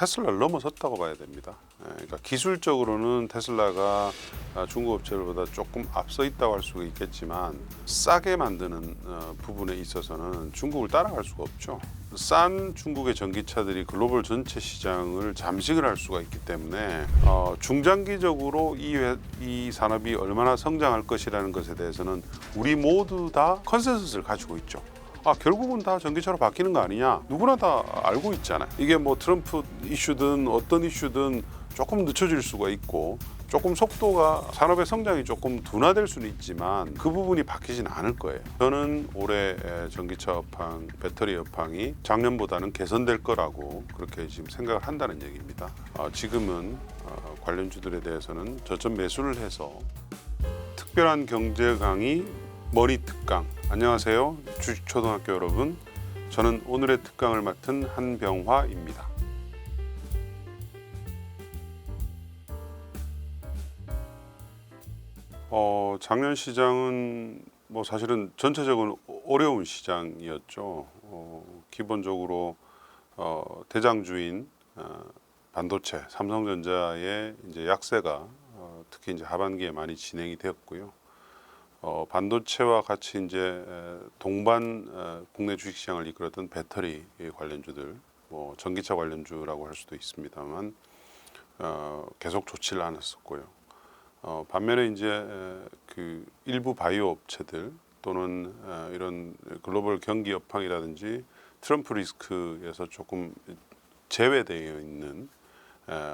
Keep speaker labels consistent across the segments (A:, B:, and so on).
A: 테슬라를 넘어섰다고 봐야 됩니다. 그러니까 기술적으로는 테슬라가 중국 업체들보다 조금 앞서 있다고 할 수가 있겠지만 싸게 만드는 부분에 있어서는 중국을 따라갈 수가 없죠. 싼 중국의 전기차들이 글로벌 전체 시장을 잠식을 할 수가 있기 때문에 중장기적으로 이 산업이 얼마나 성장할 것이라는 것에 대해서는 우리 모두 다 컨센서스를 가지고 있죠. 결국은 다 전기차로 바뀌는 거 아니냐, 누구나 다 알고 있잖아요. 이게 뭐 트럼프 이슈든 어떤 이슈든 조금 늦춰질 수가 있고 조금 속도가 산업의 성장이 조금 둔화될 수는 있지만 그 부분이 바뀌진 않을 거예요. 저는 올해 전기차 업황, 배터리 업황이 작년보다는 개선될 거라고 그렇게 지금 생각을 한다는 얘기입니다. 지금은 관련주들에 대해서는 저점 매수를 해서 특별한 경제 강의 머니 특강. 안녕하세요, 주식초등학교 여러분. 저는 오늘의 특강을 맡은 한병화입니다. 작년 시장은 뭐 사실은 전체적으로 어려운 시장이었죠. 기본적으로 대장주인 반도체, 삼성전자의 이제 약세가 특히 이제 하반기에 많이 진행이 되었고요. 반도체와 같이 이제 동반 국내 주식시장을 이끌었던 배터리 관련주들, 뭐 전기차 관련주라고 할 수도 있습니다만 계속 좋지를 않았었고요. 반면에 이제 그 일부 바이오 업체들 또는 이런 글로벌 경기 여파이라든지 트럼프 리스크에서 조금 제외되어 있는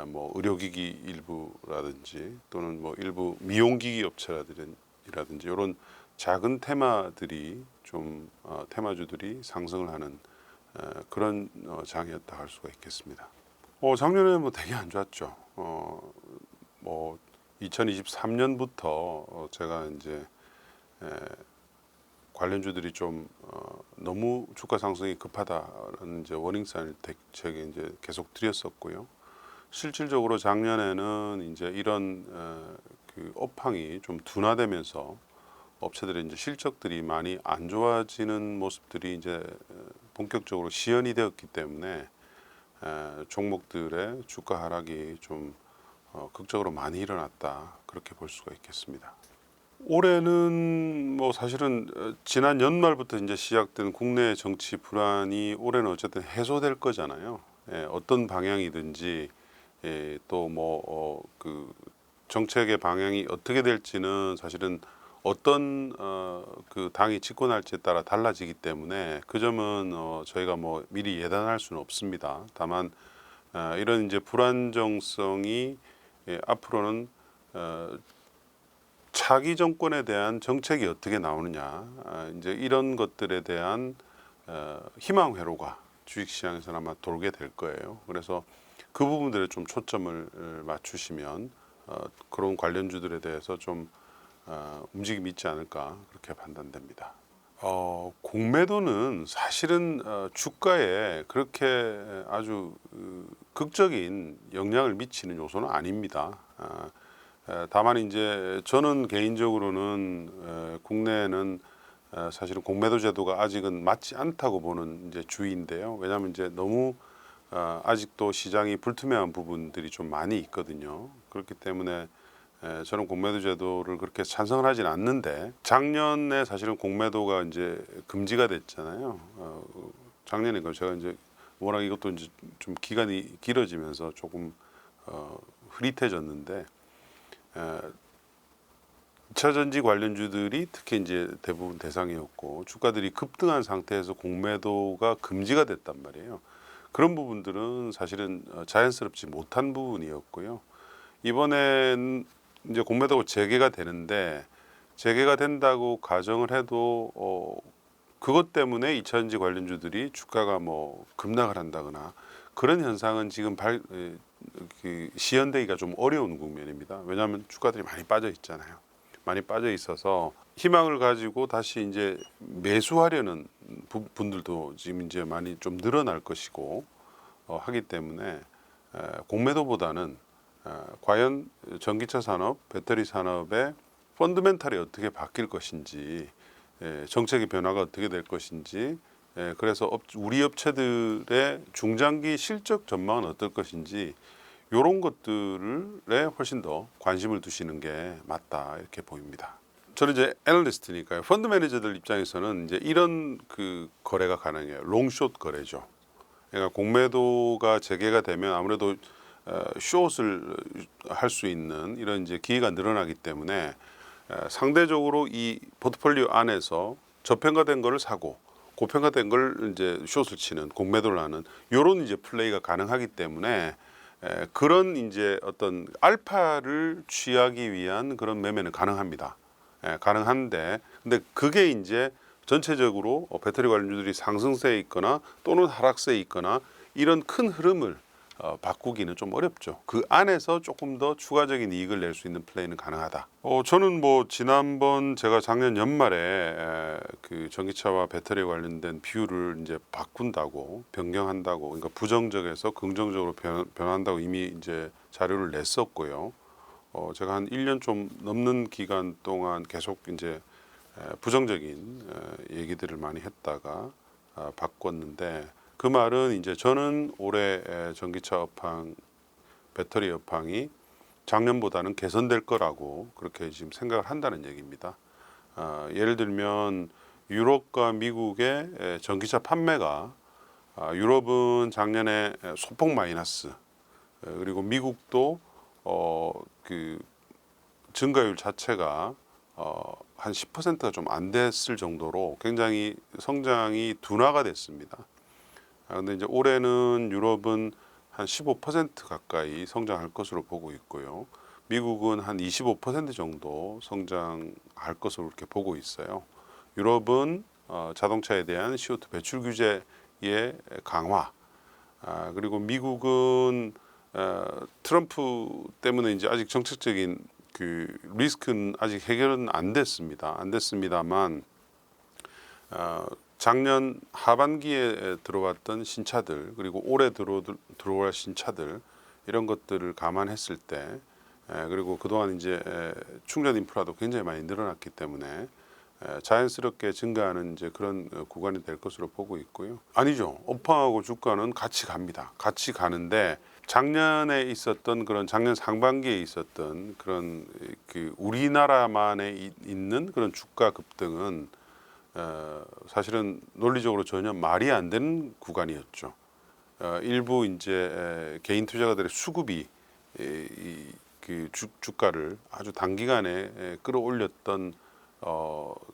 A: 뭐 의료기기 일부라든지 또는 뭐 일부 미용기기 업체라든지 이런 작은 테마들이 좀 테마주들이 상승을 하는 그런 장이었다 할 수가 있겠습니다. 작년에 뭐 되게 안 좋았죠. 뭐 2023년부터 제가 이제 관련주들이 좀 너무 주가 상승이 급하다는 이제 워닝사인을 제게 이제 계속 드렸었고요. 실질적으로 작년에는 이제 이런 그 업황이 좀 둔화되면서 업체들의 이제 실적들이 많이 안 좋아지는 모습들이 이제 본격적으로 시연이 되었기 때문에 종목들의 주가 하락이 좀 극적으로 많이 일어났다, 그렇게 볼 수가 있겠습니다. 올해는 뭐 사실은 지난 연말부터 이제 시작된 국내 정치 불안이 올해는 어쨌든 해소될 거잖아요. 어떤 방향이든지 또 뭐 그 정책의 방향이 어떻게 될지는 사실은 어떤 그 당이 집권할지에 따라 달라지기 때문에 그 점은 저희가 뭐 미리 예단할 수는 없습니다. 다만 이런 이제 불안정성이 앞으로는 차기 정권에 대한 정책이 어떻게 나오느냐, 이제 이런 것들에 대한 희망 회로가 주식시장에서는 아마 돌게 될 거예요. 그래서 그 부분들에 좀 초점을 맞추시면 그런 관련주들에 대해서 좀 움직임이 있지 않을까, 그렇게 판단됩니다. 공매도는 사실은 주가에 그렇게 아주 극적인 영향을 미치는 요소는 아닙니다. 다만 이제 저는 개인적으로는 국내에는 사실은 공매도 제도가 아직은 맞지 않다고 보는 이제 주의인데요. 왜냐하면 이제 너무 아직도 시장이 불투명한 부분들이 좀 많이 있거든요. 그렇기 때문에 저는 공매도 제도를 그렇게 찬성을 하진 않는데, 작년에 사실은 공매도가 이제 금지가 됐잖아요. 작년에 제가 이제 워낙 이것도 이제 좀 기간이 길어지면서 조금 흐릿해졌는데, 2차 전지 관련주들이 특히 이제 대부분 대상이었고 주가들이 급등한 상태에서 공매도가 금지가 됐단 말이에요. 그런 부분들은 사실은 자연스럽지 못한 부분이었고요. 이번엔 이제 공매도가 재개가 되는데, 재개가 된다고 가정을 해도 그것 때문에 2차 전지 관련주들이 주가가 뭐 급락을 한다거나 그런 현상은 지금 시연되기가 좀 어려운 국면입니다. 왜냐하면 주가들이 많이 빠져 있잖아요. 많이 빠져 있어서 희망을 가지고 다시 이제 매수하려는 분들도 지금 이제 많이 좀 늘어날 것이고 하기 때문에 공매도보다는 과연 전기차 산업, 배터리 산업의 펀더멘탈이 어떻게 바뀔 것인지, 정책의 변화가 어떻게 될 것인지, 그래서 우리 업체들의 중장기 실적 전망은 어떨 것인지 이런 것들에 훨씬 더 관심을 두시는 게 맞다 이렇게 보입니다. 저는 이제 애널리스트니까요. 펀드 매니저들 입장에서는 이제 이런 그 거래가 가능해요. 롱숏 거래죠. 그러니까 공매도가 재개가 되면 아무래도 숏을 할 수 있는 이런 이제 기회가 늘어나기 때문에 상대적으로 이 포트폴리오 안에서 저평가된 거를 사고 고평가된 걸 이제 숏을 치는 공매도를 하는 이런 이제 플레이가 가능하기 때문에 그런 이제 어떤 알파를 취하기 위한 그런 매매는 가능합니다. 가능한데 근데 그게 이제 전체적으로 배터리 관련주들이 상승세에 있거나 또는 하락세에 있거나 이런 큰 흐름을 바꾸기는 좀 어렵죠. 그 안에서 조금 더 추가적인 이익을 낼 수 있는 플레이는 가능하다. 저는 뭐 지난번 제가 작년 연말에 그 전기차와 배터리 관련된 비율을 이제 바꾼다고 변경한다고 그러니까 부정적에서 긍정적으로 변한다고 이미 이제 자료를 냈었고요. 제가 한 1년 좀 넘는 기간 동안 계속 이제 부정적인 얘기들을 많이 했다가 바꿨는데 그 말은 이제 저는 올해 전기차 업황, 배터리 업황이 작년보다는 개선될 거라고 그렇게 지금 생각을 한다는 얘기입니다. 예를 들면 유럽과 미국의 전기차 판매가 유럽은 작년에 소폭 마이너스 그리고 미국도 그 증가율 자체가 한 10%가 좀 안 됐을 정도로 굉장히 성장이 둔화가 됐습니다. 근데 이제 올해는 유럽은 한 15% 가까이 성장할 것으로 보고 있고요. 미국은 한 25% 정도 성장할 것으로 이렇게 보고 있어요. 유럽은 자동차에 대한 CO2 배출 규제의 강화, 그리고 미국은 트럼프 때문에 이제 아직 정책적인 그 리스크는 아직 해결은 안 됐습니다. 안 됐습니다만 작년 하반기에 들어왔던 신차들 그리고 올해 들어올 신차들 이런 것들을 감안했을 때 그리고 그동안 이제 충전 인프라도 굉장히 많이 늘어났기 때문에 자연스럽게 증가하는 이제 그런 구간이 될 것으로 보고 있고요. 아니죠. 업황하고 주가는 같이 갑니다. 같이 가는데 작년에 있었던 그런 작년 상반기에 있었던 그런 그 우리나라만에 있는 그런 주가 급등은 사실은 논리적으로 전혀 말이 안 되는 구간이었죠. 일부 이제 개인 투자가들의 수급이 그 주가를 아주 단기간에 끌어올렸던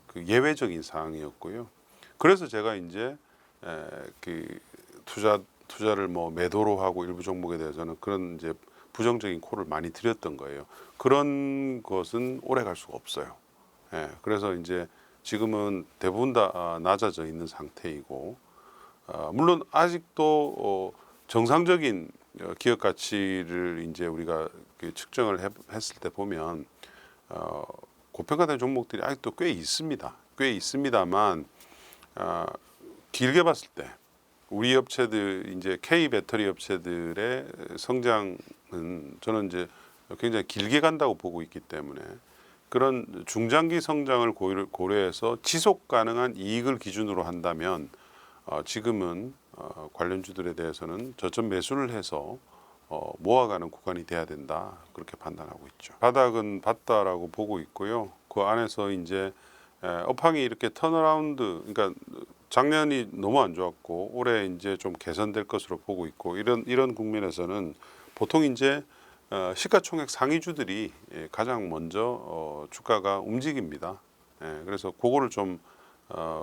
A: 그 예외적인 상황이었고요. 그래서 제가 이제 그 투자를 뭐 매도로 하고 일부 종목에 대해서는 그런 이제 부정적인 콜을 많이 드렸던 거예요. 그런 것은 오래 갈 수가 없어요. 그래서 이제 지금은 대부분 다 낮아져 있는 상태이고 물론 아직도 정상적인 기업 가치를 이제 우리가 그 측정을 했을 때 보면 고평가된 종목들이 아직도 꽤 있습니다. 꽤 있습니다만 길게 봤을 때 우리 업체들 이제 K 배터리 업체들의 성장은 저는 이제 굉장히 길게 간다고 보고 있기 때문에 그런 중장기 성장을 고려해서 지속 가능한 이익을 기준으로 한다면 지금은 관련주들에 대해서는 저점 매수를 해서 모아가는 구간이 돼야 된다 그렇게 판단하고 있죠. 바닥은 봤다라고 보고 있고요. 그 안에서 이제 업황이 이렇게 턴어라운드, 그러니까 작년이 너무 안 좋았고 올해 이제 좀 개선될 것으로 보고 있고 이런 국면에서는 보통 이제 시가총액 상위주들이 가장 먼저 주가가 움직입니다. 그래서 그거를 좀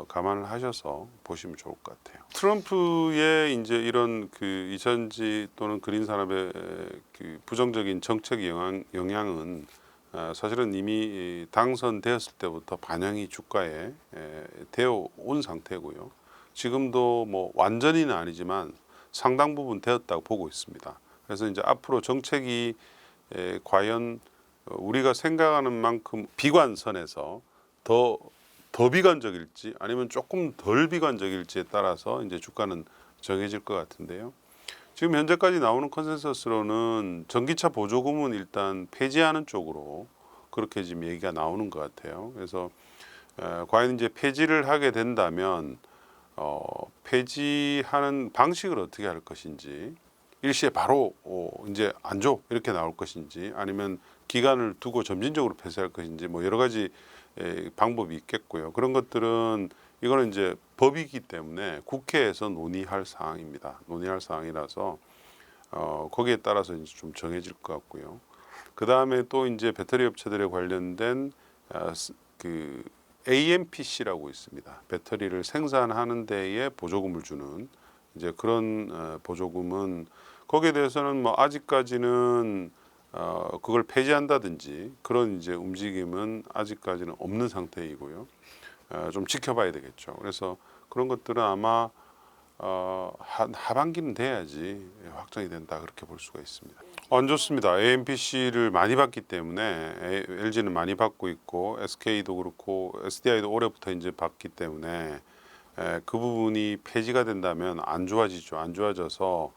A: 감안을 하셔서 보시면 좋을 것 같아요. 트럼프의 이제 이런 그 이전지 또는 그린 산업의 그 부정적인 정책 영향은 사실은 이미 당선되었을 때부터 반영이 주가에 되어 온 상태고요. 지금도 뭐 완전히는 아니지만 상당 부분 되었다고 보고 있습니다. 그래서 이제 앞으로 정책이 과연 우리가 생각하는 만큼 비관선에서 더 비관적일지 아니면 조금 덜 비관적일지에 따라서 이제 주가는 정해질 것 같은데요. 지금 현재까지 나오는 컨센서스로는 전기차 보조금은 일단 폐지하는 쪽으로 그렇게 지금 얘기가 나오는 것 같아요. 그래서 과연 이제 폐지를 하게 된다면 폐지하는 방식을 어떻게 할 것인지, 일시에 바로 이제 안 줘 이렇게 나올 것인지, 아니면 기간을 두고 점진적으로 폐쇄할 것인지, 뭐 여러 가지 방법이 있겠고요. 그런 것들은 이거는 이제 법이기 때문에 국회에서 논의할 사항입니다. 논의할 사항이라서 거기에 따라서 이제 좀 정해질 것 같고요. 그 다음에 또 이제 배터리 업체들에 관련된 그 AMPC라고 있습니다. 배터리를 생산하는 데에 보조금을 주는 이제 그런 보조금은, 거기에 대해서는 뭐 아직까지는 그걸 폐지한다든지 그런 이제 움직임은 아직까지는 없는 상태이고요. 좀 지켜봐야 되겠죠. 그래서 그런 것들은 아마 하반기는 돼야지 확정이 된다, 그렇게 볼 수가 있습니다. 안 좋습니다. AMPC를 많이 받기 때문에, LG는 많이 받고 있고 SK도 그렇고 SDI도 올해부터 이제 받기 때문에 그 부분이 폐지가 된다면 안 좋아지죠. 안 좋아져서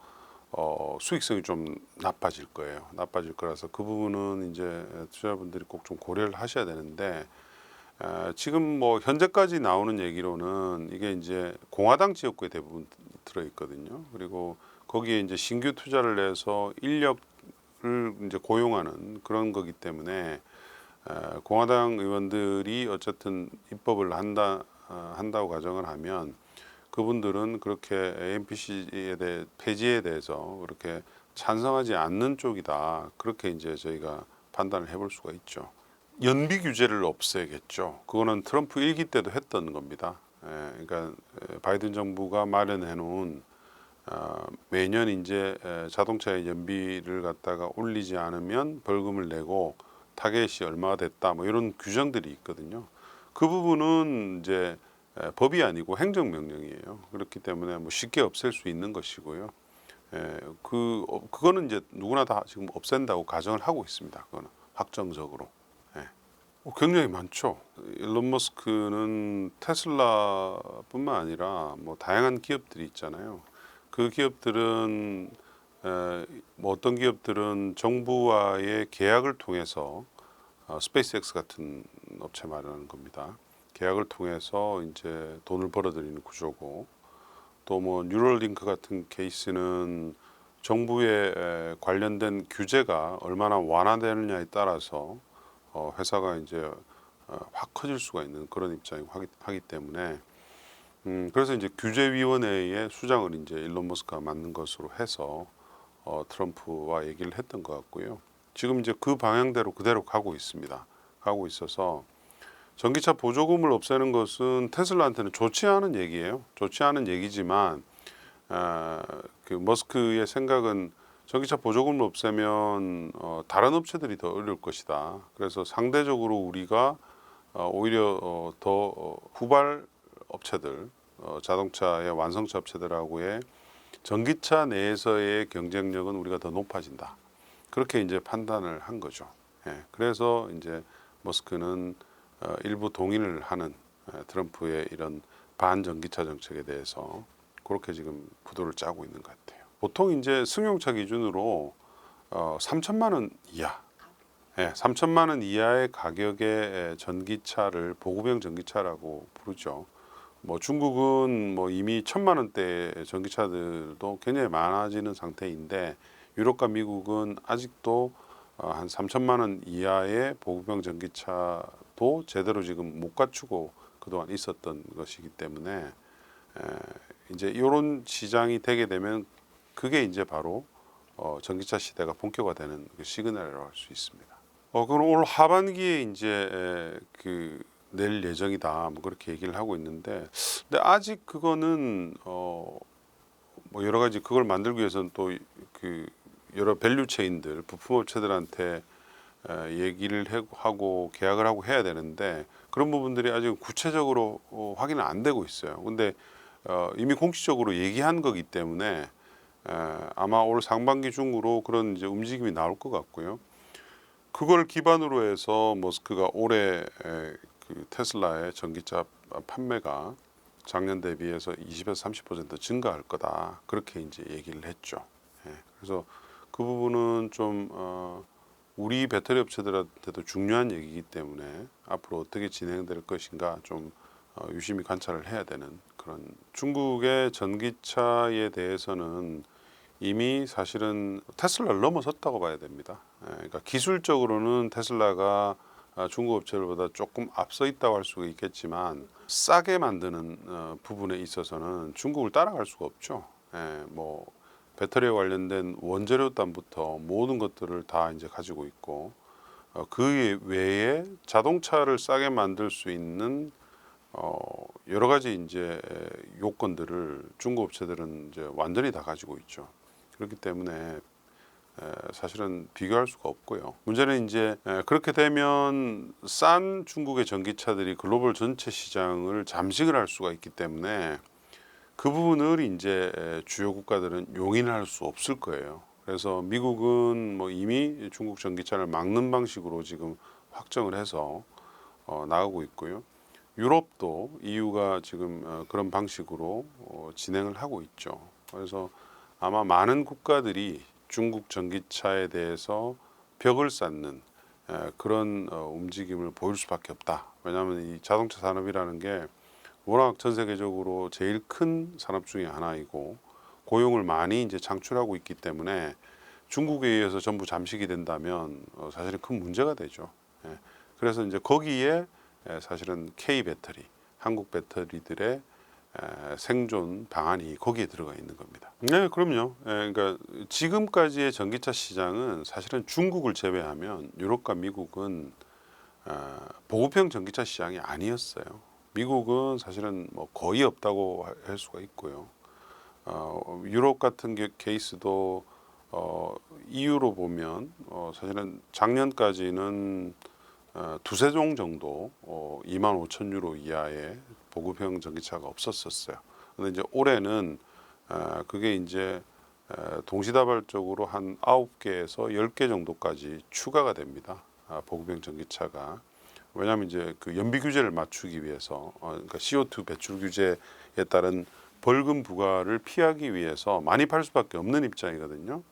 A: 수익성이 좀 나빠질 거예요. 나빠질 거라서 그 부분은 이제 투자자분들이 꼭 좀 고려를 하셔야 되는데, 지금 뭐 현재까지 나오는 얘기로는 이게 이제 공화당 지역구에 대부분 들어 있거든요. 그리고 거기에 이제 신규 투자를 내서 인력을 이제 고용하는 그런 거기 때문에 공화당 의원들이 어쨌든 입법을 한다고 가정을 하면, 그분들은 그렇게 AMPC에 대해 폐지에 대해서 그렇게 찬성하지 않는 쪽이다, 그렇게 이제 저희가 판단을 해볼 수가 있죠. 연비 규제를 없애겠죠. 그거는 트럼프 1기 때도 했던 겁니다. 그러니까 바이든 정부가 마련해 놓은 매년 이제 자동차의 연비를 갖다가 올리지 않으면 벌금을 내고 타겟이 얼마가 됐다, 뭐 이런 규정들이 있거든요. 그 부분은 이제 법이 아니고 행정명령이에요. 그렇기 때문에 뭐 쉽게 없앨 수 있는 것이고요. 그거는 이제 누구나 다 지금 없앤다고 가정을 하고 있습니다. 그거는 확정적으로. 굉장히 많죠. 일론 머스크는 테슬라뿐만 아니라 뭐 다양한 기업들이 있잖아요. 그 기업들은 뭐 어떤 기업들은 정부와의 계약을 통해서 스페이스X 같은 업체 말하는 겁니다. 계약을 통해서 이제 돈을 벌어들이는 구조고, 또 뭐 뉴럴링크 같은 케이스는 정부의 관련된 규제가 얼마나 완화되느냐에 따라서 회사가 이제 확 커질 수가 있는 그런 입장이고 하기 때문에, 그래서 이제 규제위원회의 수장을 이제 일론 머스크가 맡는 것으로 해서 트럼프와 얘기를 했던 것 같고요. 지금 이제 그 방향대로 그대로 가고 있습니다. 가고 있어서 전기차 보조금을 없애는 것은 테슬라한테는 좋지 않은 얘기예요. 좋지 않은 얘기지만 그 머스크의 생각은 전기차 보조금을 없애면 다른 업체들이 더 어려울 것이다. 그래서 상대적으로 우리가 오히려 더 후발 업체들, 자동차의 완성차 업체들하고의 전기차 내에서의 경쟁력은 우리가 더 높아진다. 그렇게 이제 판단을 한 거죠. 그래서 이제 머스크는 일부 동의를 하는 트럼프의 이런 반전기차 정책에 대해서 그렇게 지금 구도를 짜고 있는 것 같아요. 보통 이제 승용차 기준으로 3천만 원 이하, 3천만 원 이하의 가격의 전기차를 보급형 전기차라고 부르죠. 뭐 중국은 뭐 이미 1,000만 원대 전기차들도 굉장히 많아지는 상태인데, 유럽과 미국은 아직도 한 3천만 원 이하의 보급형 전기차도 제대로 지금 못 갖추고 그동안 있었던 것이기 때문에, 이제 이런 시장이 되게 되면 그게 이제 바로 전기차 시대가 본격화되는 그 시그널이라고 할 수 있습니다. 그럼 올 하반기에 이제 낼 예정이다, 뭐 그렇게 얘기를 하고 있는데, 근데 아직 그거는 뭐 여러 가지 그걸 만들기 위해서는 또 그 여러 밸류 체인들, 부품 업체들한테 얘기를 하고 계약을 하고 해야 되는데, 그런 부분들이 아직 구체적으로 확인은 안 되고 있어요. 근데 이미 공식적으로 얘기한 거기 때문에 아마 올 상반기 중으로 그런 이제 움직임이 나올 것 같고요. 그걸 기반으로 해서 머스크가 올해 그 테슬라의 전기차 판매가 작년 대비해서 20에서 30% 증가할 거다, 그렇게 이제 얘기를 했죠. 그래서 그 부분은 좀 우리 배터리 업체들한테도 중요한 얘기이기 때문에 앞으로 어떻게 진행될 것인가 좀 유심히 관찰을 해야 되는 그런 중국의 전기차에 대해서는 이미 사실은 테슬라를 넘어섰다고 봐야 됩니다. 그러니까 기술적으로는 테슬라가 중국 업체들보다 조금 앞서 있다고 할 수가 있겠지만 싸게 만드는 부분에 있어서는 중국을 따라갈 수가 없죠. 뭐 배터리에 관련된 원재료단부터 모든 것들을 다 이제 가지고 있고 그 외에 자동차를 싸게 만들 수 있는 여러 가지 이제 요건들을 중국 업체들은 이제 완전히 다 가지고 있죠. 그렇기 때문에 사실은 비교할 수가 없고요. 문제는 이제 그렇게 되면 싼 중국의 전기차들이 글로벌 전체 시장을 잠식을 할 수가 있기 때문에 그 부분을 이제 주요 국가들은 용인을 할 수 없을 거예요. 그래서 미국은 뭐 이미 중국 전기차를 막는 방식으로 지금 확정을 해서 나가고 있고요. 유럽도 EU가 지금 그런 방식으로 진행을 하고 있죠. 그래서 아마 많은 국가들이 중국 전기차에 대해서 벽을 쌓는 그런 움직임을 보일 수밖에 없다. 왜냐하면 이 자동차 산업이라는 게 워낙 전 세계적으로 제일 큰 산업 중에 하나이고 고용을 많이 이제 창출하고 있기 때문에 중국에 의해서 전부 잠식이 된다면 사실은 큰 문제가 되죠. 그래서 이제 거기에 사실은 K 배터리, 한국 배터리들의 생존 방안이 거기에 들어가 있는 겁니다. 네, 그럼요. 그러니까 지금까지의 전기차 시장은 사실은 중국을 제외하면 유럽과 미국은 보급형 전기차 시장이 아니었어요. 미국은 사실은 뭐 거의 없다고 할 수가 있고요. 유럽 같은 케이스도 EU로 보면 사실은 작년까지는 두세 종 정도 2만 5천 유로 이하의 보급형 전기차가 없었었어요. 근데 이제 올해는 그게 이제 동시다발적으로 한 9개에서 10개 정도까지 추가가 됩니다. 보급형 전기차가. 왜냐하면 이제 그 연비 규제를 맞추기 위해서 그러니까 CO2 배출 규제에 따른 벌금 부과를 피하기 위해서 많이 팔 수밖에 없는 입장이거든요.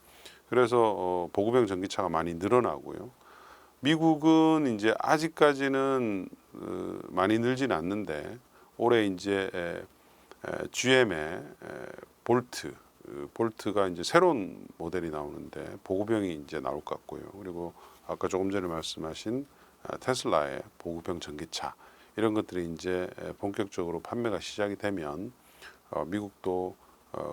A: 그래서 보급형 전기차가 많이 늘어나고요. 미국은 이제 아직까지는 많이 늘진 않는데 올해 이제 GM의 볼트가 이제 새로운 모델이 나오는데 보급형이 이제 나올 것 같고요. 그리고 아까 조금 전에 말씀하신 테슬라의 보급형 전기차 이런 것들이 이제 본격적으로 판매가 시작이 되면 미국도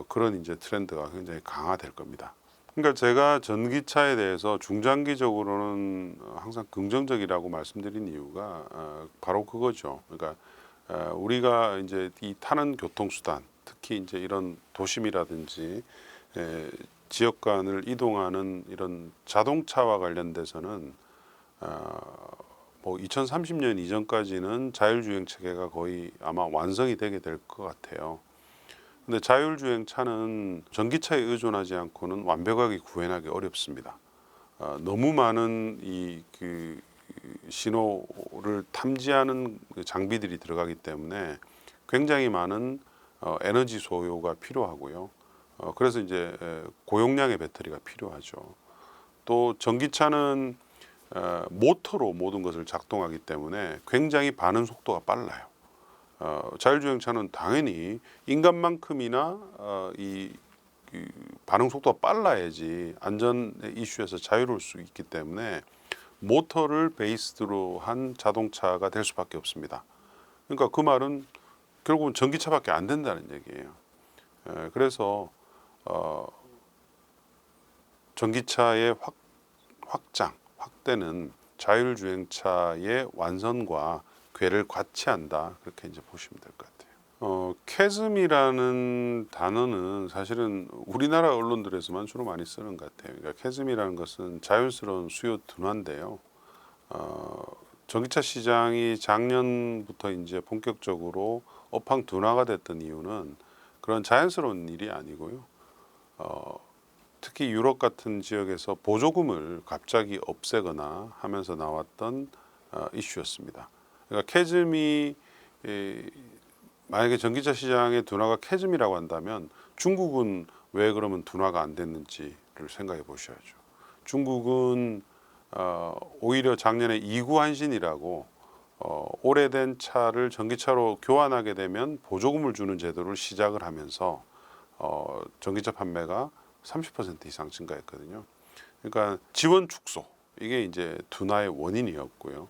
A: 그런 이제 트렌드가 굉장히 강화될 겁니다. 그러니까 제가 전기차에 대해서 중장기적으로는 항상 긍정적이라고 말씀드린 이유가 바로 그거죠. 그러니까 우리가 이제 이 타는 교통수단, 특히 이제 이런 도심이라든지 지역 간을 이동하는 이런 자동차와 관련돼서는 뭐 2030년 이전까지는 자율주행 체계가 거의 아마 완성이 되게 될 것 같아요. 근데 자율주행 차는 전기차에 의존하지 않고는 완벽하게 구현하기 어렵습니다. 너무 많은 그 신호를 탐지하는 장비들이 들어가기 때문에 굉장히 많은 에너지 소요가 필요하고요. 그래서 이제 고용량의 배터리가 필요하죠. 또 전기차는 모터로 모든 것을 작동하기 때문에 굉장히 반응 속도가 빨라요. 자율주행차는 당연히 인간만큼이나 반응 속도가 빨라야지 안전 이슈에서 자유로울 수 있기 때문에 모터를 베이스로 한 자동차가 될 수밖에 없습니다. 그러니까 그 말은 결국은 전기차밖에 안 된다는 얘기예요. 그래서 전기차의 확대는 자율주행차의 완성과 궤를 과치한다 그렇게 이제 보시면 될 것 같아요. 캐즘이라는 단어는 사실은 우리나라 언론들에서만 주로 많이 쓰는 것 같아요. 그러니까 캐즘이라는 것은 자연스러운 수요 둔화인데요. 전기차 시장이 작년부터 이제 본격적으로 업황 둔화가 됐던 이유는 그런 자연스러운 일이 아니고요. 특히 유럽 같은 지역에서 보조금을 갑자기 없애거나 하면서 나왔던 이슈였습니다. 그러니까 캐즘이 만약에 전기차 시장의 둔화가 캐즘이라고 한다면 중국은 왜 그러면 둔화가 안 됐는지를 생각해 보셔야죠. 중국은 오히려 작년에 이구한신이라고 오래된 차를 전기차로 교환하게 되면 보조금을 주는 제도를 시작을 하면서 전기차 판매가 30% 이상 증가했거든요. 그러니까 지원 축소 이게 이제 둔화의 원인이었고요.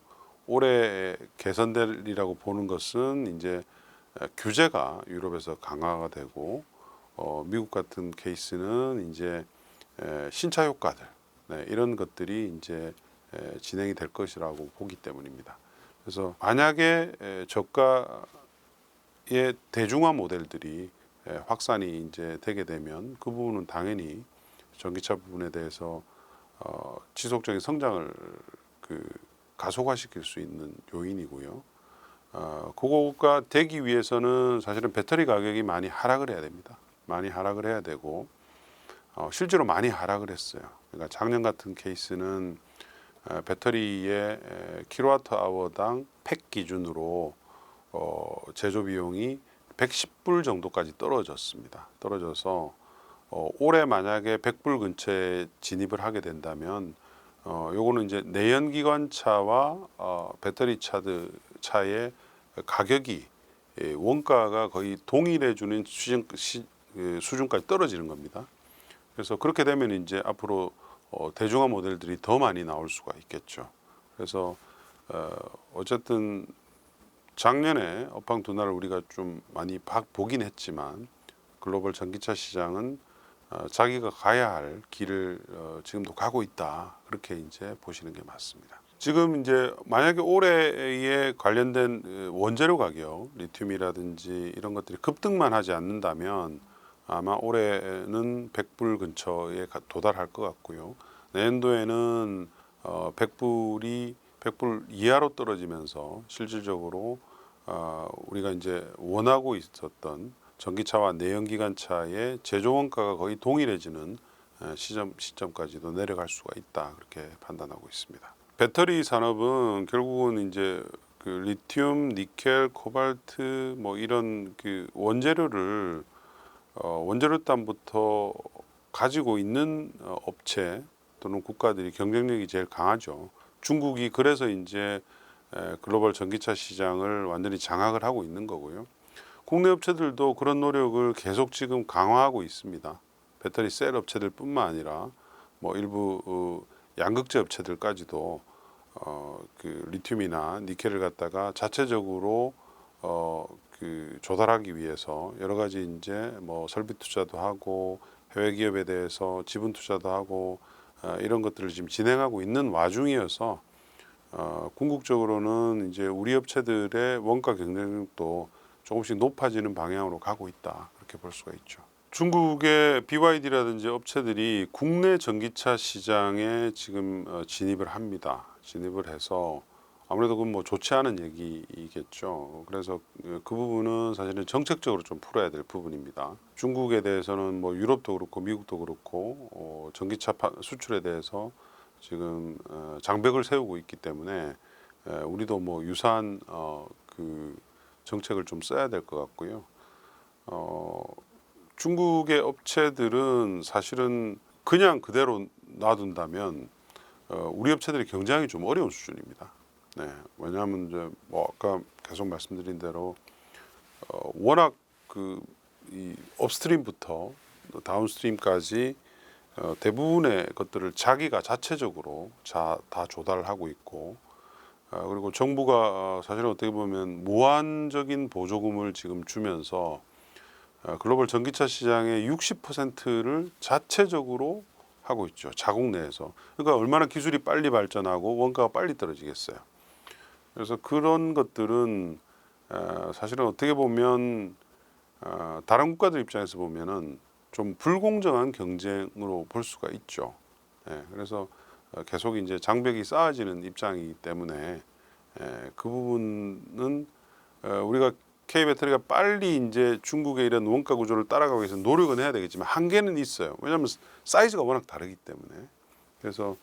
A: 올해 개선되리라고 보는 것은 이제 규제가 유럽에서 강화가 되고 미국 같은 케이스는 이제 신차 효과들 이런 것들이 이제 진행이 될 것이라고 보기 때문입니다. 그래서 만약에 저가의 대중화 모델들이 확산이 이제 되게 되면 그 부분은 당연히 전기차 부분에 대해서 지속적인 성장을 가속화시킬 수 있는 요인이고요. 그거가 되기 위해서는 사실은 배터리 가격이 많이 하락을 해야 됩니다. 많이 하락을 해야 되고 실제로 많이 하락을 했어요. 그러니까 작년 같은 케이스는 배터리의 킬로와트아워당 팩 기준으로 제조 비용이 110불 정도까지 떨어졌습니다. 떨어져서 올해 만약에 100불 근처에 진입을 하게 된다면 요거는 이제 내연기관차와 배터리 차의 가격이 원가가 거의 동일해 주는 수준까지 떨어지는 겁니다. 그래서 그렇게 되면 이제 앞으로 대중화 모델들이 더 많이 나올 수가 있겠죠. 그래서 어쨌든 작년에 업황 둔화를 우리가 좀 많이 보긴 했지만 글로벌 전기차 시장은 자기가 가야 할 길을 지금도 가고 있다. 그렇게 이제 보시는 게 맞습니다. 지금 이제 만약에 올해에 관련된 원재료 가격, 리튬이라든지 이런 것들이 급등만 하지 않는다면 아마 올해는 100불 근처에 도달할 것 같고요. 내년도에는 100불 이하로 떨어지면서 실질적으로 우리가 이제 원하고 있었던 전기차와 내연기관차의 제조 원가가 거의 동일해지는 시점까지도 내려갈 수가 있다 그렇게 판단하고 있습니다. 배터리 산업은 결국은 이제 그 리튬, 니켈, 코발트 뭐 이런 그 원재료를 원재료단부터 가지고 있는 업체 또는 국가들이 경쟁력이 제일 강하죠. 중국이 그래서 이제 글로벌 전기차 시장을 완전히 장악을 하고 있는 거고요. 국내 업체들도 그런 노력을 계속 지금 강화하고 있습니다. 배터리 셀 업체들뿐만 아니라 뭐 일부 양극재 업체들까지도 그 리튬이나 니켈을 갖다가 자체적으로 조달하기 위해서 여러 가지 이제 뭐 설비 투자도 하고 해외 기업에 대해서 지분 투자도 하고 이런 것들을 지금 진행하고 있는 와중이어서 궁극적으로는 이제 우리 업체들의 원가 경쟁력도 조금씩 높아지는 방향으로 가고 있다 그렇게 볼 수가 있죠. 중국의 BYD라든지 업체들이 국내 전기차 시장에 지금 진입을 합니다. 진입을 해서 아무래도 그건 뭐 좋지 않은 얘기겠죠. 그래서 그 부분은 사실은 정책적으로 좀 풀어야 될 부분입니다. 중국에 대해서는 뭐 유럽도 그렇고 미국도 그렇고 전기차 수출에 대해서 지금 장벽을 세우고 있기 때문에 우리도 뭐 유사한 그 정책을 좀 써야 될 것 같고요. 중국의 업체들은 사실은 그냥 그대로 놔둔다면 우리 업체들이 경쟁하기 좀 어려운 수준입니다. 네, 왜냐하면 이제 뭐 아까 계속 말씀드린 대로 워낙 이 업스트림부터 다운스트림까지 대부분의 것들을 자기가 자체적으로 다 조달을 하고 있고 그리고 정부가 사실은 어떻게 보면 무한적인 보조금을 지금 주면서 글로벌 전기차 시장의 60%를 자체적으로 하고 있죠. 자국 내에서. 그러니까 얼마나 기술이 빨리 발전하고 원가가 빨리 떨어지겠어요. 그래서 그런 것들은 사실은 어떻게 보면 다른 국가들 입장에서 보면은 좀 불공정한 경쟁으로 볼 수가 있죠. 그래서 계속 이제 장벽이 쌓아지는 입장이기 때문에 그 부분은 우리가 K 배터리가 빨리 이제 중국의 이런 원가 구조를 따라가기 위해서 노력은 해야 되겠지만 한계는 있어요. 왜냐하면 사이즈가 워낙 다르기 때문에. 그래서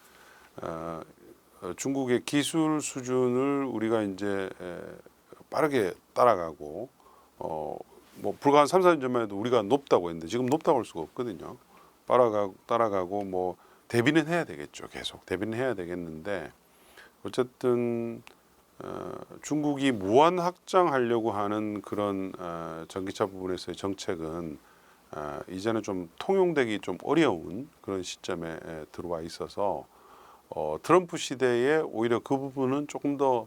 A: 중국의 기술 수준을 우리가 이제 빠르게 따라가고 뭐 불과 한 3, 4년 전만 해도 우리가 높다고 했는데 지금 높다고 할 수가 없거든요. 따라가고 뭐 대비는 해야 되겠죠. 계속 대비는 해야 되겠는데 어쨌든 중국이 무한 확장하려고 하는 그런 전기차 부분에서의 정책은 이제는 좀 통용되기 좀 어려운 그런 시점에 들어와 있어서 트럼프 시대에 오히려 그 부분은 조금 더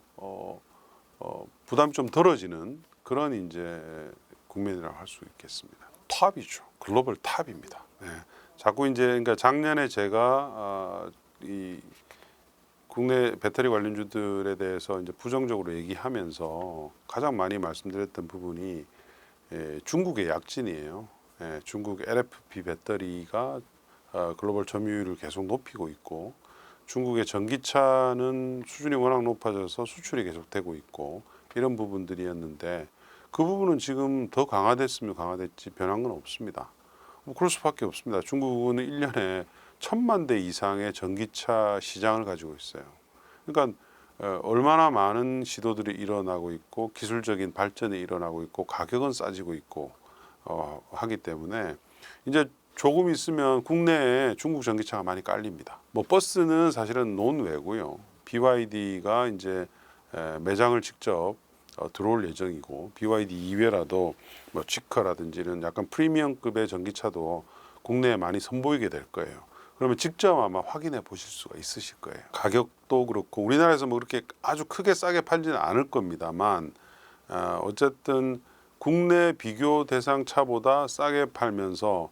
A: 부담이 좀 덜어지는 그런 이제 국면이라고 할 수 있겠습니다. 탑이죠. 글로벌 탑입니다. 네. 자꾸 이제 그러니까 작년에 제가 이 국내 배터리 관련주들에 대해서 이제 부정적으로 얘기하면서 가장 많이 말씀드렸던 부분이 중국의 약진이에요. 중국 LFP 배터리가 글로벌 점유율을 계속 높이고 있고 중국의 전기차는 수준이 워낙 높아져서 수출이 계속되고 있고 이런 부분들이었는데 그 부분은 지금 더 강화됐으면 강화됐지 변한 건 없습니다. 뭐 그럴 수밖에 없습니다. 중국은 1년에 1,000만 대 이상의 전기차 시장을 가지고 있어요. 그러니까 얼마나 많은 시도들이 일어나고 있고 기술적인 발전이 일어나고 있고 가격은 싸지고 있고 하기 때문에 이제 조금 있으면 국내에 중국 전기차가 많이 깔립니다. 뭐 버스는 사실은 논외고요. BYD가 이제 매장을 직접 들어올 예정이고 BYD 이외라도 뭐 지커라든지 이런 약간 프리미엄급의 전기차도 국내에 많이 선보이게 될 거예요. 그러면 직접 아마 확인해 보실 수가 있으실 거예요. 가격도 그렇고 우리나라에서 뭐 그렇게 아주 크게 싸게 팔지는 않을 겁니다만 어쨌든 국내 비교 대상 차보다 싸게 팔면서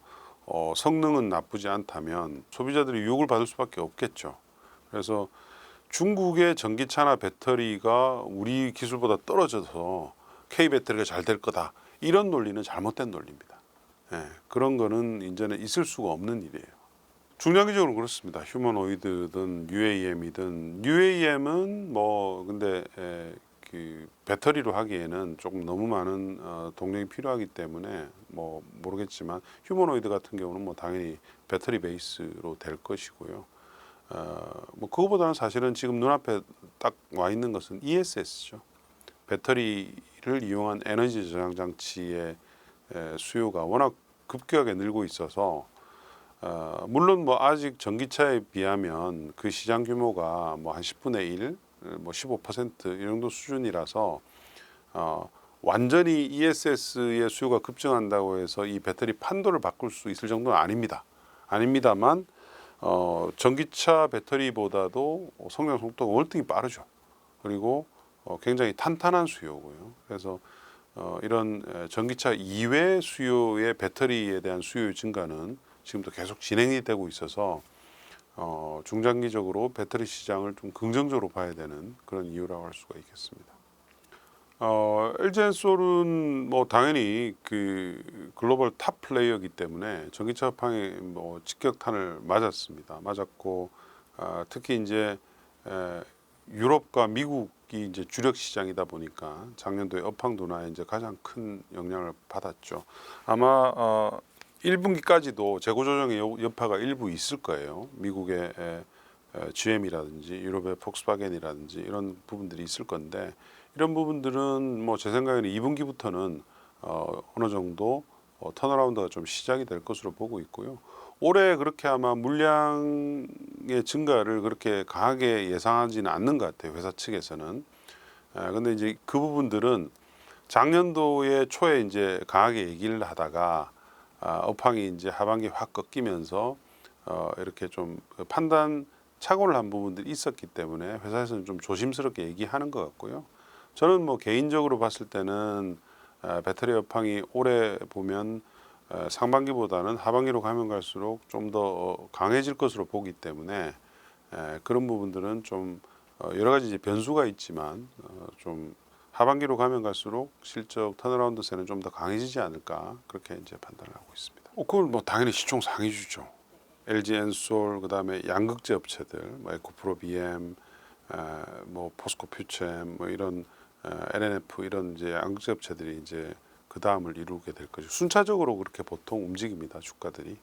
A: 성능은 나쁘지 않다면 소비자들이 유혹을 받을 수밖에 없겠죠. 그래서 중국의 전기차나 배터리가 우리 기술보다 떨어져서 K 배터리가 잘 될 거다. 이런 논리는 잘못된 논리입니다. 그런 거는 이제는 있을 수가 없는 일이에요. 중장기적으로 그렇습니다. 휴머노이드든 UAM이든 UAM은 뭐 근데 그 배터리로 하기에는 조금 너무 많은 동력이 필요하기 때문에 뭐 모르겠지만 휴머노이드 같은 경우는 뭐 당연히 배터리 베이스로 될 것이고요. 뭐 그거보다는 사실은 지금 눈앞에 딱 와 있는 것은 ESS죠. 배터리를 이용한 에너지 저장 장치의 수요가 워낙 급격하게 늘고 있어서 물론 뭐 아직 전기차에 비하면 그 시장 규모가 뭐 한 10분의 1, 뭐 15% 이 정도 수준이라서 완전히 ESS의 수요가 급증한다고 해서 이 배터리 판도를 바꿀 수 있을 정도는 아닙니다. 아닙니다만 전기차 배터리보다도 성장 속도가 월등히 빠르죠. 그리고 굉장히 탄탄한 수요고요. 그래서 이런 전기차 이외 수요의 배터리에 대한 수요 증가는 지금도 계속 진행이 되고 있어서 중장기적으로 배터리 시장을 좀 긍정적으로 봐야 되는 그런 이유라고 할 수가 있겠습니다. LG엔솔은 뭐 당연히 그 글로벌 탑 플레이어이기 때문에 전기차 업황에 뭐 직격탄을 맞았습니다. 맞았고 특히 이제 유럽과 미국이 이제 주력 시장이다 보니까 작년도에 업황 둔화에 이제 가장 큰 영향을 받았죠. 아마 1분기까지도 재고 조정의 여파가 일부 있을 거예요. 미국의 GM이라든지 유럽의 폭스바겐이라든지 이런 부분들이 있을 건데 이런 부분들은 뭐 제 생각에는 2분기부터는 어느 정도 턴어라운드가 좀 시작이 될 것으로 보고 있고요. 올해 그렇게 아마 물량의 증가를 그렇게 강하게 예상하지는 않는 것 같아요. 회사 측에서는. 근데 이제 그 부분들은 작년도에 초에 이제 강하게 얘기를 하다가 업황이 이제 하반기 확 꺾이면서 이렇게 좀 판단 착오를 한 부분들이 있었기 때문에 회사에서는 좀 조심스럽게 얘기하는 것 같고요. 저는 뭐 개인적으로 봤을 때는 배터리 업황이 올해 보면 상반기보다는 하반기로 가면 갈수록 좀 더 강해질 것으로 보기 때문에 그런 부분들은 좀 여러 가지 이제 변수가 있지만 좀 하반기로 가면 갈수록 실적 턴어라운드세는 좀 더 강해지지 않을까 그렇게 이제 판단을 하고 있습니다. 그걸 뭐 당연히 시총 상위주죠. LG엔솔 그다음에 양극재 업체들, 뭐 에코프로 BM, 뭐 포스코 퓨챔, 뭐 이런 LNF 이런 이제 양극재 업체들이 이제 그 다음을 이루게 될 거죠. 순차적으로 그렇게 보통 움직입니다. 주가들이.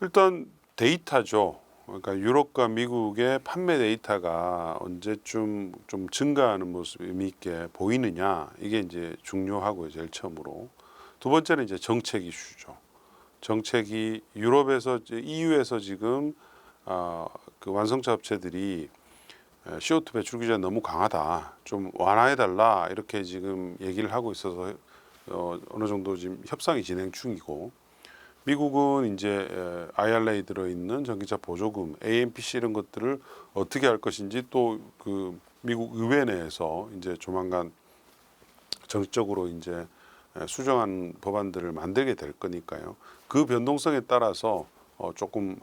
A: 일단 데이터죠. 그러니까 유럽과 미국의 판매 데이터가 언제쯤 좀 증가하는 모습이 의미 있게 보이느냐 이게 이제 중요하고요. 제일 처음으로. 두 번째는 이제 정책 이슈죠. 정책이 유럽에서 EU에서 지금 그 완성차 업체들이 CO2 배출 규제가 너무 강하다, 좀 완화해달라 이렇게 지금 얘기를 하고 있어서 어느 정도 지금 협상이 진행 중이고, 미국은 이제 IRA 들어있는 전기차 보조금, AMPC 이런 것들을 어떻게 할 것인지, 또 그 미국 의회 내에서 이제 조만간 정식적으로 이제 수정한 법안들을 만들게 될 거니까요. 그 변동성에 따라서 조금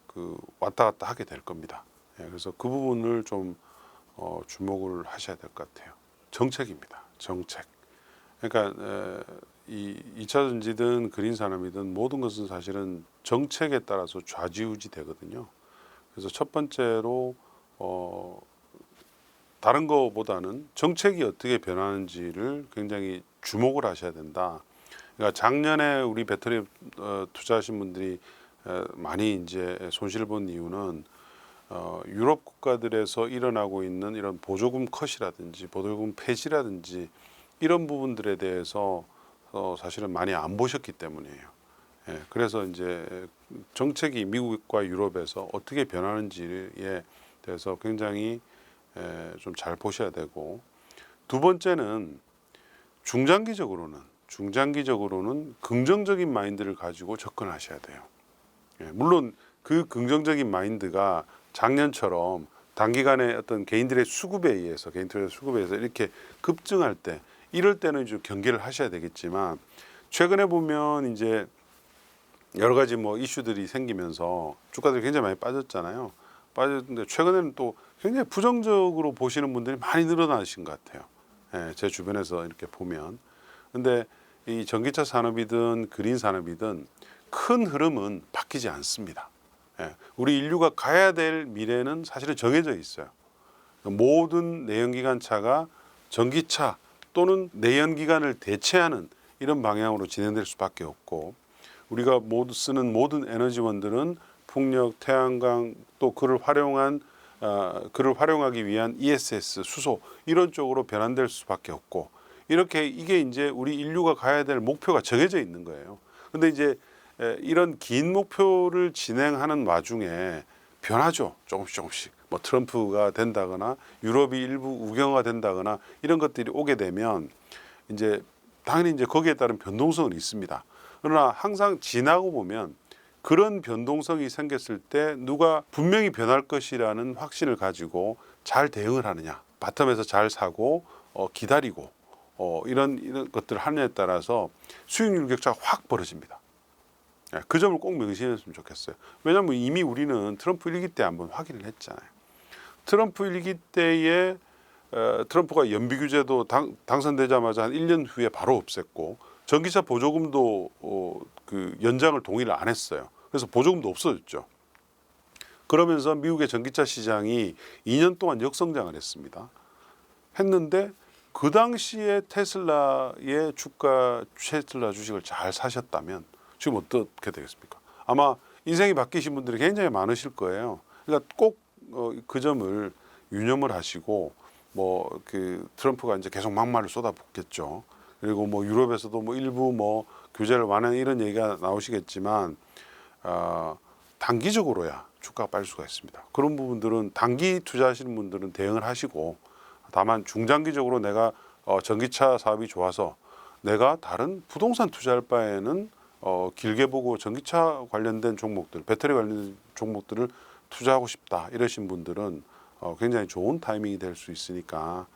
A: 그 왔다 갔다 하게 될 겁니다. 그래서 그 부분을 좀 주목을 하셔야 될 것 같아요. 정책입니다. 정책. 그러니까 이 2차 전지든 그린 산업이든 모든 것은 사실은 정책에 따라서 좌지우지 되거든요. 그래서 첫 번째로 다른 거보다는 정책이 어떻게 변하는지를 굉장히 주목을 하셔야 된다. 그러니까 작년에 우리 배터리 투자하신 분들이 많이 이제 손실을 본 이유는 유럽 국가들에서 일어나고 있는 이런 보조금 컷이라든지 보조금 폐지라든지 이런 부분들에 대해서 사실은 많이 안 보셨기 때문이에요. 그래서 이제 정책이 미국과 유럽에서 어떻게 변하는지에 대해서 굉장히 좀 잘 보셔야 되고, 두 번째는 중장기적으로는 긍정적인 마인드를 가지고 접근하셔야 돼요. 물론 그 긍정적인 마인드가 작년처럼 단기간에 어떤 개인들의 수급에 의해서 이렇게 급증할 때, 이럴 때는 좀 경계를 하셔야 되겠지만, 최근에 보면 이제 여러 가지 뭐 이슈들이 생기면서 주가들이 굉장히 많이 빠졌잖아요. 빠졌는데 최근에는 또 굉장히 부정적으로 보시는 분들이 많이 늘어나신 것 같아요. 제 주변에서 이렇게 보면. 근데 이 전기차 산업이든 그린 산업이든 큰 흐름은 바뀌지 않습니다. 우리 인류가 가야 될 미래는 사실은 정해져 있어요. 모든 내연기관차가 전기차 또는 내연기관을 대체하는 이런 방향으로 진행될 수밖에 없고, 우리가 모두 쓰는 모든 에너지원들은 풍력, 태양광, 또 그를 활용하기 위한 ESS, 수소 이런 쪽으로 변환될 수밖에 없고, 이렇게 이게 이제 우리 인류가 가야 될 목표가 정해져 있는 거예요. 근데 이제 이런 긴 목표를 진행하는 와중에 변하죠. 조금씩. 뭐 트럼프가 된다거나 유럽이 일부 우경화가 된다거나 이런 것들이 오게 되면 이제 당연히 이제 거기에 따른 변동성은 있습니다. 그러나 항상 지나고 보면 그런 변동성이 생겼을 때 누가 분명히 변할 것이라는 확신을 가지고 잘 대응을 하느냐, 바텀에서 잘 사고 기다리고 이런 것들을 하느냐에 따라서 수익률 격차가 확 벌어집니다. 그 점을 꼭 명심했으면 좋겠어요. 왜냐하면 이미 우리는 트럼프 1기 때 한번 확인을 했잖아요. 트럼프 1기 때에 트럼프가 연비 규제도 당선되자마자 한 1년 후에 바로 없앴고, 전기차 보조금도 그 연장을 동의를 안 했어요. 그래서 보조금도 없어졌죠. 그러면서 미국의 전기차 시장이 2년 동안 역성장을 했습니다. 했는데 그 당시에 테슬라 주식을 잘 사셨다면 지금 어떻게 되겠습니까? 아마 인생이 바뀌신 분들이 굉장히 많으실 거예요. 그러니까 꼭 그 점을 유념을 하시고, 뭐 그 트럼프가 이제 계속 막말을 쏟아붓겠죠. 그리고 뭐 유럽에서도 뭐 일부 뭐 규제를 완화한 이런 얘기가 나오시겠지만, 단기적으로야 주가가 빠질 수가 있습니다. 그런 부분들은 단기 투자하시는 분들은 대응을 하시고, 다만 중장기적으로 내가 전기차 사업이 좋아서 내가 다른 부동산 투자할 바에는 길게 보고 전기차 관련된 종목들, 배터리 관련된 종목들을 투자하고 싶다 이러신 분들은 굉장히 좋은 타이밍이 될 수 있으니까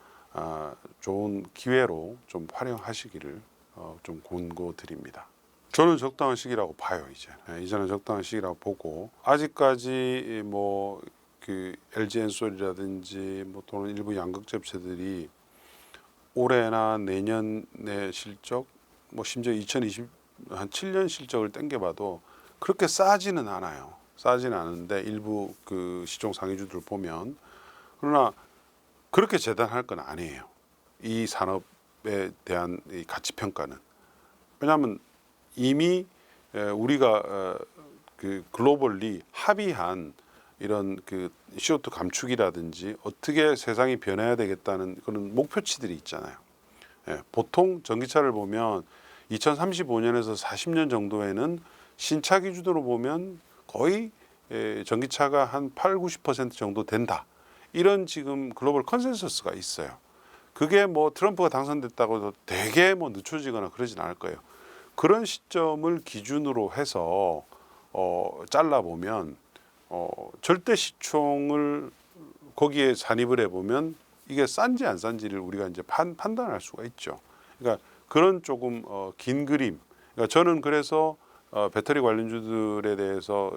A: 좋은 기회로 좀 활용하시기를 좀 권고드립니다. 저는 적당한 시기라고 봐요. 이제는 적당한 시기라고 보고, 아직까지 뭐 그 LG 엔솔이라든지 뭐 또는 일부 양극재 업체들이 올해나 내년의 실적, 뭐 심지어 2027년 실적을 땡겨봐도 그렇게 싸지는 않아요. 싸지는 않은데 일부 그 시총 상위주들 보면, 그러나 그렇게 재단할 건 아니에요. 이 산업에 대한 이 가치 평가는. 왜냐하면 이미 우리가 그 글로벌리 합의한 이런 그 CO2 감축이라든지 어떻게 세상이 변해야 되겠다는 그런 목표치들이 있잖아요. 보통 전기차를 보면 2035년에서 40년 정도에는 신차 기준으로 보면 거의 전기차가 한 80, 90% 정도 된다. 이런 지금 글로벌 컨센서스가 있어요. 그게 뭐 트럼프가 당선됐다고 해서 되게 뭐 늦춰지거나 그러진 않을 거예요. 그런 시점을 기준으로 해서 잘라보면 절대 시총을 거기에 산입을 해보면 이게 싼지 안 싼지를 우리가 이제 판단할 수가 있죠. 그러니까 그런 조금 긴 그림. 그러니까 저는 그래서 배터리 관련주들에 대해서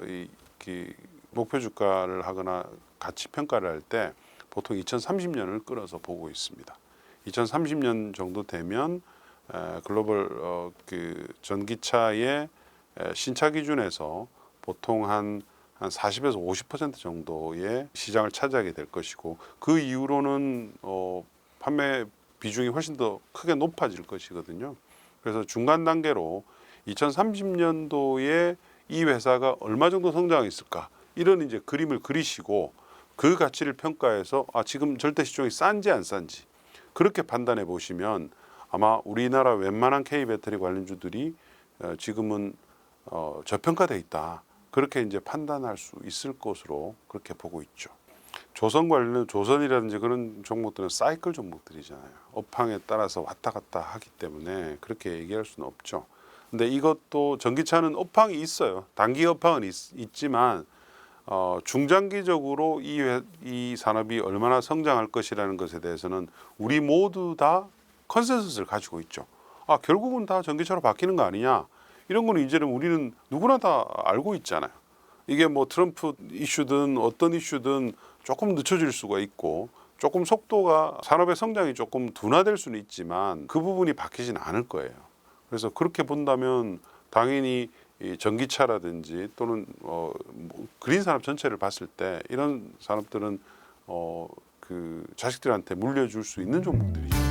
A: 목표 주가를 하거나 가치 평가를 할 때 보통 2030년을 끌어서 보고 있습니다. 2030년 정도 되면 글로벌 그 전기차의 신차 기준에서 보통 한 40에서 50% 정도의 시장을 차지하게 될 것이고 그 이후로는 판매 비중이 훨씬 더 크게 높아질 것이거든요. 그래서 중간 단계로 2030년도에 이 회사가 얼마 정도 성장이 있을까 이런 이제 그림을 그리시고 그 가치를 평가해서 지금 절대 시총이 싼지 안 싼지 그렇게 판단해 보시면 아마 우리나라 웬만한 K 배터리 관련주들이 지금은 저평가돼 있다. 그렇게 이제 판단할 수 있을 것으로 그렇게 보고 있죠. 조선 관련 조선이라든지 그런 종목들은 사이클 종목들이잖아요. 업황에 따라서 왔다 갔다 하기 때문에 그렇게 얘기할 수는 없죠. 근데 이것도 전기차는 업황이 있어요. 단기 업황은 있지만 중장기적으로 이 산업이 얼마나 성장할 것이라는 것에 대해서는 우리 모두 다 컨센서스를 가지고 있죠. 결국은 다 전기차로 바뀌는 거 아니냐. 이런 거는 이제는 우리는 누구나 다 알고 있잖아요. 이게 뭐 트럼프 이슈든 어떤 이슈든 조금 늦춰질 수가 있고 조금 속도가 산업의 성장이 조금 둔화될 수는 있지만 그 부분이 바뀌지는 않을 거예요. 그래서 그렇게 본다면 당연히 이 전기차라든지 또는 그린 산업 전체를 봤을 때 이런 산업들은 그 자식들한테 물려줄 수 있는 종목들이죠.